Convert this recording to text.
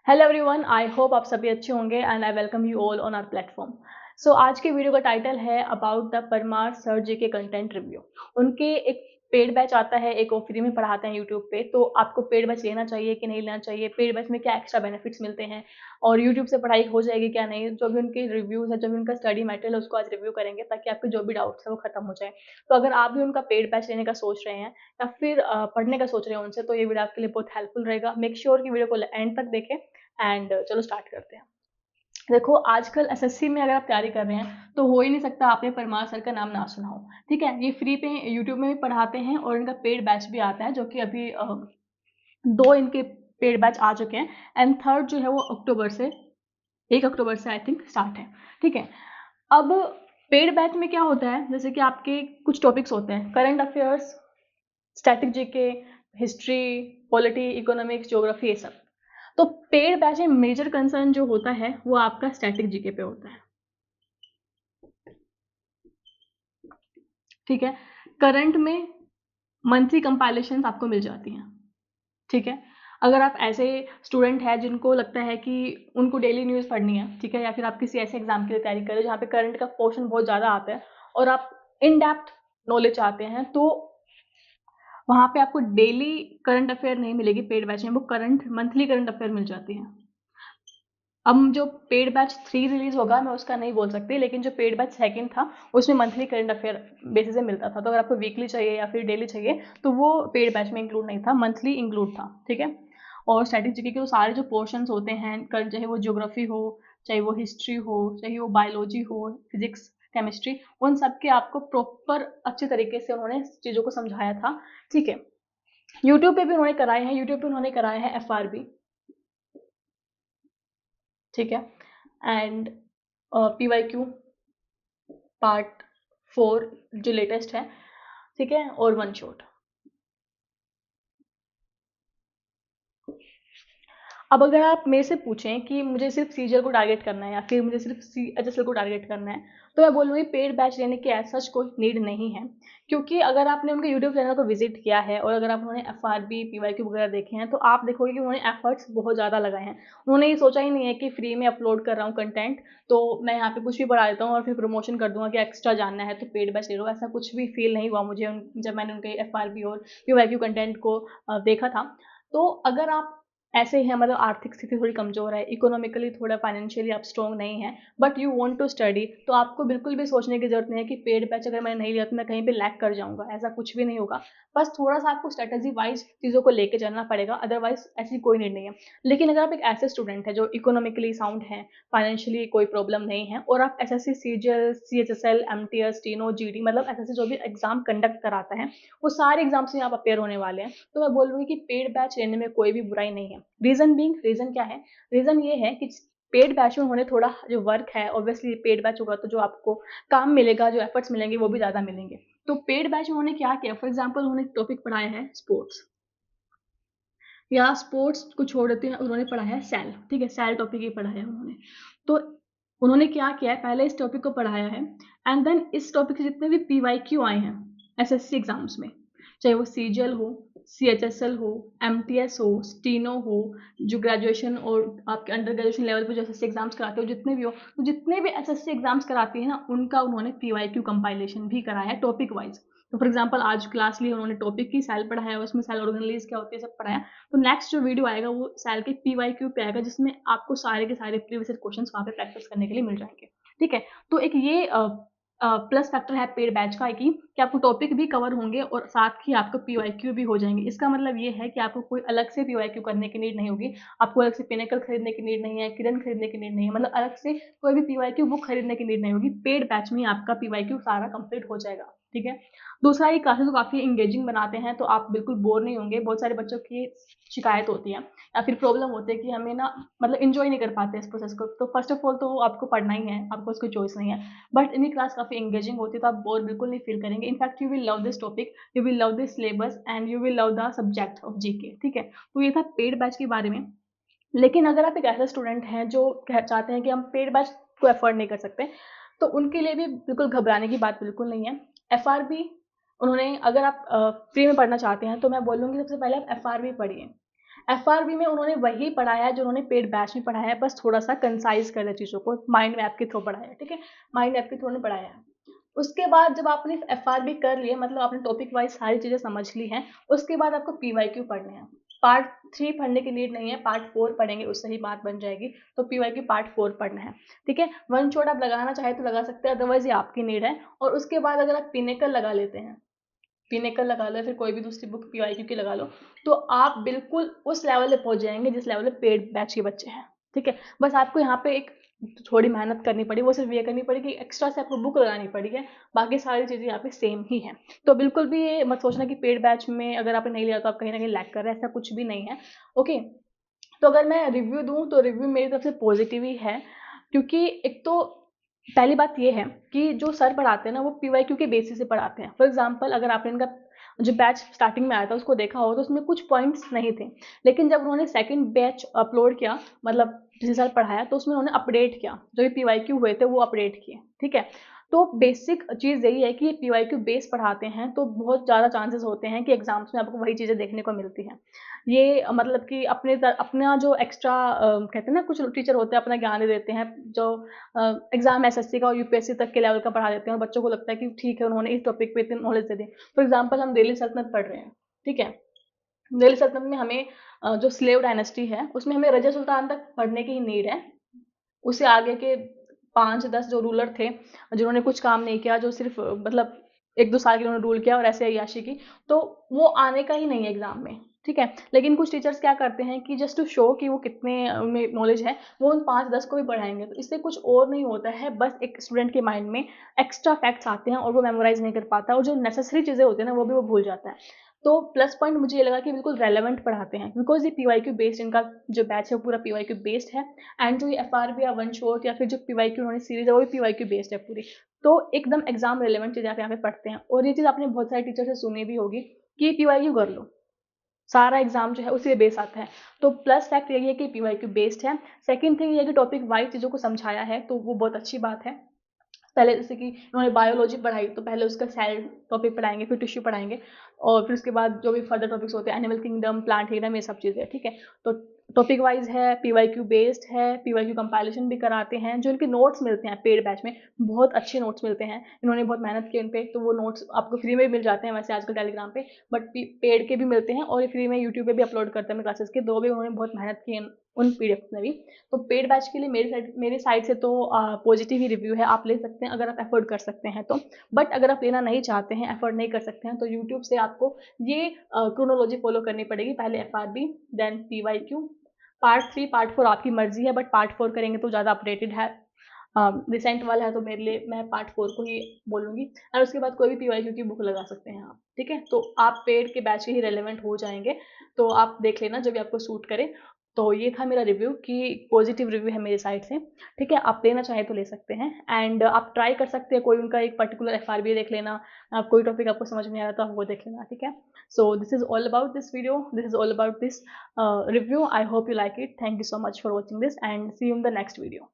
Hello everyone, I hope आप सभी अच्छे होंगे and I welcome you all on our platform. So आज की वीडियो का टाइटल है about the Parmar sir ji के कंटेंट रिव्यू। उनके एक पेड बैच आता है, एक वो फ्री में पढ़ाते हैं यूट्यूब पे। तो आपको पेड बैच लेना चाहिए कि नहीं लेना चाहिए, पेड बैच में क्या एक्स्ट्रा बेनिफिट्स मिलते हैं और यूट्यूब से पढ़ाई हो जाएगी क्या नहीं, जो भी उनके रिव्यूज़ है, जो भी उनका स्टडी मटेरियल है उसको आज रिव्यू करेंगे ताकि आपके जो भी डाउट्स है वो खत्म हो जाए। तो अगर आप भी उनका पेड बैच लेने का सोच रहे हैं या फिर पढ़ने का सोच रहे हैं उनसे, तो ये वीडियो आपके लिए बहुत हेल्पफुल रहेगा। मेक श्योर कि वीडियो को एंड तक देखें एंड चलो स्टार्ट करते हैं। देखो, आजकल एसएससी में अगर आप तैयारी कर रहे हैं तो हो ही नहीं सकता आपने परमार सर का नाम ना सुना हो। ठीक है, ये फ्री पे यूट्यूब में भी पढ़ाते हैं और इनका पेड बैच भी आता है, जो कि अभी 2 इनके पेड बैच आ चुके हैं एंड थर्ड जो है वो अक्टूबर से 1 अक्टूबर से आई थिंक स्टार्ट है। ठीक है, अब पेड बैच में क्या होता है, जैसे कि आपके कुछ टॉपिक्स होते हैं, current affairs, static GK, history, polity, economics, geography, ये सब। तो पेड बैच में मेजर कंसर्न जो होता है वो आपका स्टैटिक जीके पे होता है। ठीक है, करंट में मंथली कंपाइलेशन आपको मिल जाती हैं। ठीक है, अगर आप ऐसे स्टूडेंट हैं जिनको लगता है कि उनको डेली न्यूज़ पढ़नी है, ठीक है, या फिर आप किसी ऐसे एग्जाम के लिए तैयारी कर रहे हो जहाँ पे करंट का पोर्शन बहुत ज़्यादा आता है और आप इन डेप्थ नॉलेज चाहते हैं, तो वहाँ पे आपको डेली करंट अफेयर नहीं मिलेगी पेड बैच में, वो करंट मंथली करंट अफेयर मिल जाती है। अब जो पेड बैच 3 रिलीज होगा मैं उसका नहीं बोल सकती, लेकिन जो पेड बैच सेकंड था उसमें मंथली करंट अफेयर बेसिस से मिलता था। तो अगर आपको वीकली चाहिए या फिर डेली चाहिए तो वो पेड बैच में इंक्लूड नहीं था, मंथली इंक्लूड था। ठीक है, और स्टैटिक जीके के वो सारे जो पोर्शंस होते हैं, चाहे वो ज्योग्राफी हो, चाहे वो हिस्ट्री हो, चाहे वो बायोलॉजी हो, फिजिक्स, केमिस्ट्री, उन सब के आपको प्रॉपर अच्छे तरीके से उन्होंने चीज़ों को समझाया था। ठीक है, यूट्यूब पे भी उन्होंने कराए हैं, यूट्यूब पे उन्होंने कराया है FRB। ठीक है, एंड PYQ पार्ट 4 जो लेटेस्ट है। ठीक है, और वन शॉट। अब अगर आप मेरे से पूछें कि मुझे सिर्फ सीजीएल को टारगेट करना है या फिर मुझे सिर्फ CHSL को टारगेट करना है, तो मैं बोलूँगी पेड बैच लेने की एज सच कोई नीड नहीं है। क्योंकि अगर आपने उनके यूट्यूब चैनल को विजिट किया है और अगर आप उन्होंने FRB PYQ वगैरह देखे हैं तो आप देखोगे कि उन्होंने एफर्ट्स बहुत ज़्यादा लगाए हैं। उन्होंने ये सोचा ही नहीं है कि फ्री में अपलोड कर रहा हूँ कंटेंट तो मैं यहाँ पे कुछ भी बढ़ा देता हूँ और फिर प्रमोशन कर दूंगा कि एक्स्ट्रा जानना है तो पेड बैच ले लो। ऐसा कुछ भी फील नहीं हुआ मुझे जब मैंने उनके FRB और PYQ कंटेंट को देखा था। तो अगर आप ऐसे हैं, मतलब आर्थिक स्थिति थोड़ी कमज़ोर है, इकोनॉमिकली थोड़ा फाइनेंशियली आप स्ट्रॉन्ग नहीं है, but you want to study, तो आपको बिल्कुल भी सोचने की ज़रूरत नहीं है कि पेड बैच अगर मैंने नहीं लिया तो मैं कहीं पे लैग कर जाऊँगा, ऐसा कुछ भी नहीं होगा। बस थोड़ा-सा आपको स्ट्रैटेजी वाइज़ चीज़ों को लेके चलना पड़ेगा, अदरवाइज़ ऐसी कोई नीड नहीं है। लेकिन अगर आप एक ऐसे स्टूडेंट हैं जो इकोनॉमिकली साउंड हैं, फाइनेंशियली कोई प्रॉब्लम नहीं है और आप SSC, CGL, CHSL, MTS, steno, GD, मतलब एसएससी जो भी एग्ज़ाम कंडक्ट कराता है, वो सारे एग्ज़ाम्स में आप अपेयर होने वाले हैं, तो मैं बोलूँगी कि पेड बैच लेने में कोई भी बुराई नहीं है। रीज़न क्या है? रीज़न ये है कि पेड बैच में उन्होंने थोड़ा जो वर्क है, ऑब्वियसली पेड बैच होगा तो जो आपको काम मिलेगा, जो एफर्ट्स मिलेंगे वो भी ज़्यादा मिलेंगे। तो पेड बैच में उन्होंने क्या किया, फॉर एग्ज़ाम्पल उन्होंने टॉपिक पढ़ाया है स्पोर्ट्स, या स्पोर्ट्स को छोड़ देते हैं, उन्होंने पढ़ाया है सेल। ठीक है, सेल टॉपिक ही पढ़ाया है उन्होंने। तो उन्होंने क्या किया है, पहले इस टॉपिक को पढ़ाया है एंड देन इस टॉपिक से जितने भी PYQ आए हैं एसएससी एग्जाम्स में, चाहे वो सीजीएल हो, CHSL हो, MTS हो, स्टीनो हो, जो ग्रेजुएशन और आपके अंडर ग्रेजुएशन लेवल पे जो एसएससी एग्जाम्स कराते हो, जितने भी हो, तो जितने भी एसएससी एग्जाम्स कराती है ना, उनका उन्होंने PYQ कंपाइलेशन भी कराया है टॉपिक वाइज। तो फॉर एग्जाम्पल आज क्लास ली उन्होंने टॉपिक की, सेल पढ़ाया, उसमें सेल ऑर्गेनाइज क्या होती है सब पढ़ाया। तो नेक्स्ट जो वीडियो आएगा वो सेल के PYQ पे आएगा, जिसमें आपको सारे के सारे प्रीवियस क्वेश्चंस वहाँ पे प्रैक्टिस करने के लिए मिल जाएंगे। ठीक है, तो एक ये प्लस फैक्टर है पेड बैच का कि आपको टॉपिक भी कवर होंगे और साथ ही आपको PYQ भी हो जाएंगे। इसका मतलब ये है कि आपको कोई अलग से PYQ करने की नीड नहीं होगी, आपको अलग से पिनेकल खरीदने की नीड नहीं है, किरण खरीदने की नीड नहीं है, मतलब अलग से कोई भी PYQ बुक खरीदने की नीड नहीं होगी। पेड बैच में आपका PYQ सारा कंप्लीट हो जाएगा। ठीक है, दूसरा ये क्लासेस को काफ़ी इंगेजिंग बनाते हैं, तो आप बिल्कुल बोर नहीं होंगे। बहुत सारे बच्चों की शिकायत होती है या फिर प्रॉब्लम होती है कि हमें ना, मतलब इंजॉय नहीं कर पाते इस प्रोसेस को। तो फर्स्ट ऑफ ऑल तो आपको पढ़ना ही है, आपको उसकी चॉइस नहीं है, बट इनकी क्लास काफ़ी इंगेजिंग होती है, तो आप बोर बिल्कुल नहीं फील करेंगे। In fact you will love this topic, you will love this syllabus and you will love the subject of GK. ठीक है, तो ये था पेड बैच के बारे में। लेकिन अगर आप एक ऐसा स्टूडेंट हैं जो चाहते हैं कि हम पेड बैच को अफोर्ड नहीं कर सकते, तो उनके लिए भी बिल्कुल घबराने की बात बिल्कुल नहीं है। FRB उन्होंने, अगर आप फ्री में पढ़ना चाहते हैं तो मैं बोलूँगी सबसे पहले आप FRB पढ़िए। FRB में उन्होंने वही पढ़ाया है जो उन्होंने पेड बैच में पढ़ाया है, बस थोड़ा सा कंसाइज कर दिया चीज़ों को, माइंड मैप के थ्रू पढ़ाया है, ठीक है, माइंड मैप के थ्रू उन्होंने पढ़ाया है। उसके बाद जब आपने FRB कर लिए, मतलब आपने टॉपिक वाइज सारी चीज़ें समझ ली हैं, उसके बाद आपको PYQ पढ़ने हैं। पार्ट 3 पढ़ने की नीड नहीं है, पार्ट 4 पढ़ेंगे, उससे ही बात बन जाएगी। तो PYQ पार्ट 4 पढ़ना है, ठीक है। वन शॉट आप लगाना चाहे तो लगा सकते हैं, अदरवाइज ये आपकी नीड है। और उसके बाद अगर आप पिनेकल लगा लेते हैं, पिनेकल लगा लो, फिर कोई भी दूसरी बुक PYQ की लगा लो, तो आप बिल्कुल उस लेवल पे पहुंच जाएंगे जिस लेवल पे पेड बैच के बच्चे हैं, ठीक है। बस आपको यहाँ पे एक थोड़ी मेहनत करनी पड़ी, वो सिर्फ ये करनी पड़ी कि एक्स्ट्रा से आपको बुक लगानी पड़ी है, बाकी सारी चीज़ें यहाँ पे सेम ही है। तो बिल्कुल भी ये मत सोचना कि पेड बैच में अगर आपने नहीं लिया तो आप कहीं ना कहीं लैग कर रहे हैं, ऐसा कुछ भी नहीं है, ओके। तो अगर मैं रिव्यू दूँ तो रिव्यू मेरी तरफ से पॉजिटिव ही है, क्योंकि एक तो पहली बात ये है कि जो सर पढ़ाते हैं ना, वो PYQ के बेसिस से पढ़ाते हैं। फॉर एग्जांपल अगर आपने इनका जो बैच स्टार्टिंग में आया था उसको देखा हो तो उसमें कुछ पॉइंट्स नहीं थे, लेकिन जब उन्होंने सेकंड बैच अपलोड किया, मतलब पिछले साल पढ़ाया, तो उसमें उन्होंने अपडेट किया, जो भी PYQ हुए थे वो अपडेट किए, ठीक है। तो बेसिक चीज़ यही है कि ये PYQ बेस पढ़ाते हैं, तो बहुत ज़्यादा चांसेस होते हैं कि एग्जाम्स में आपको वही चीज़ें देखने को मिलती हैं। ये मतलब कि अपना जो एक्स्ट्रा कहते हैं ना, कुछ टीचर होते हैं अपना ज्ञान दे देते हैं, जो एग्जाम SSC का और UPSC तक के लेवल का पढ़ा देते हैं, और बच्चों को लगता है कि ठीक है उन्होंने इस टॉपिक पे इतनी knowledge they the. For example हम दिल्ली सल्तनत पढ़ रहे हैं, ठीक है। दिल्ली सल्तनत में हमें जो स्लेव डायनेस्टी है उसमें हमें रज़िया सुल्तान तक पढ़ने की ही नीड है। उससे आगे के 5-10 जो रूलर थे, जिन्होंने कुछ काम नहीं किया, जो सिर्फ मतलब 1-2 साल के उन्होंने रूल किया और ऐसे अय्याशी की, तो वो आने का ही नहीं है एग्जाम में, ठीक है। लेकिन कुछ टीचर्स क्या करते हैं कि जस्ट टू शो कि वो कितने में नॉलेज है, वो उन 5-10 को भी पढ़ाएंगे, तो इससे कुछ और नहीं होता है, बस एक स्टूडेंट के माइंड में एक्स्ट्रा फैक्ट्स आते हैं और वो मेमोराइज नहीं कर पाता, और जो नेसेसरी चीज़ें होती है ना वो भी वो भूल जाता है। तो प्लस पॉइंट मुझे ये लगा कि बिल्कुल रेलेवेंट पढ़ाते हैं, बिकॉज ये PYQ बेस्ड, इनका जो बैच है वो पूरा PYQ बेस्ड है। एंड जो ये FRB या वन शॉट या फिर जो PYQ उन्होंने सीरीज है वो भी PYQ बेस्ड है पूरी। तो एकदम एग्जाम रिलेवेंट चीज़ें आप यहाँ पे पढ़ते हैं। और ये चीज़ आपने बहुत सारे टीचर से सुनी भी होगी कि PYQ कर लो, सारा एग्जाम जो है उसी पे बेस आता है। तो प्लस फैक्ट यही है कि PYQ बेस्ड है। सेकंड थिंग ये है कि टॉपिक वाइज चीज़ों को समझाया है, तो वो बहुत अच्छी बात है। पहले जैसे कि उन्होंने बायोलॉजी पढ़ाई, तो पहले उसका सेल टॉपिक पढ़ाएंगे, फिर टिश्यू पढ़ाएंगे, और फिर उसके बाद जो भी फर्दर टॉपिक्स होते हैं, एनिमल किंगडम, प्लांट किंगडम, ये सब चीज़ें, ठीक है। तो टॉपिक वाइज है, PYQ बेस्ड है, PYQ कंपाइलेशन भी कराते हैं। जो इनके नोट्स मिलते हैं पेड बैच में, बहुत अच्छे नोट्स मिलते हैं, इन्होंने बहुत मेहनत की इन पे, तो वो नोट्स आपको फ्री में भी मिल जाते हैं वैसे आजकल टेलीग्राम पे, बट पेड के भी मिलते हैं, और ये फ्री में यूट्यूब पे भी अपलोड करते हैं क्लासेस के, दो भी उन्होंने बहुत मेहनत की उन PDF में भी। तो पेड बैच के लिए मेरी साइड से तो पॉजिटिव ही रिव्यू है, आप ले सकते हैं अगर आप अफोर्ड कर सकते हैं तो। बट अगर आप लेना नहीं चाहते हैं, अफोर्ड नहीं कर सकते हैं, तो यूट्यूब से आपको ये क्रोनोलॉजी फॉलो करनी पड़ेगी, पहले FRB, then PYQ, part 3 part 4 आपकी मर्जी है, बट पार्ट 4 करेंगे तो ज़्यादा अपडेटेड है, रिसेंट वाला है, तो मेरे लिए मैं पार्ट 4 को ही बोलूँगी। और उसके बाद कोई भी PYQ की बुक लगा सकते हैं आप, ठीक है। तो आप पेड के बैच के ही रेलिवेंट हो जाएंगे, तो आप देख लेना जो भी आपको सूट करे। तो ये था मेरा रिव्यू, कि पॉजिटिव रिव्यू है मेरी साइड से, ठीक है। आप लेना चाहें तो ले सकते हैं, एंड आप ट्राई कर सकते हैं कोई उनका एक पर्टिकुलर FRB देख लेना, कोई टॉपिक आपको समझ में आ रहा तो आप वो देख लेना, ठीक है। So this is all about this video, this is all about this review. I hope you like it. Thank you so much for watching this, and see you in the next video.